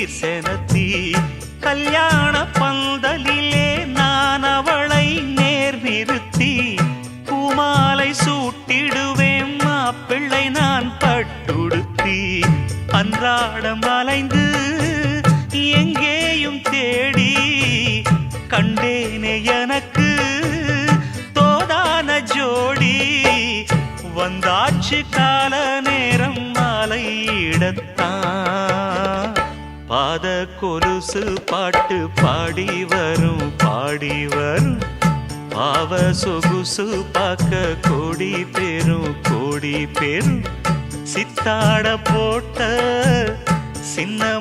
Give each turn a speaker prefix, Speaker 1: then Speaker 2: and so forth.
Speaker 1: சீர் செனத்தி கல்யாண பந்தலிலே நான் அவளை நேர் நிறுத்தி பூமாலை சூட்டிடுவேன் மாப்பிள்ளை நான் பட்டுடுத்தி அன்றாடம் அலைந்து எங்கேயும் தேடி கண்டேனே எனக்கு தோதான ஜோடி வந்தாச்சு கால நேரம் மாலையிடத்தான் பாத கொலுசு பாட்டு பாடி வரும் பாவ சொகுசு பார்க்க கோடி பேரும் சித்தாட போட்ட சின்ன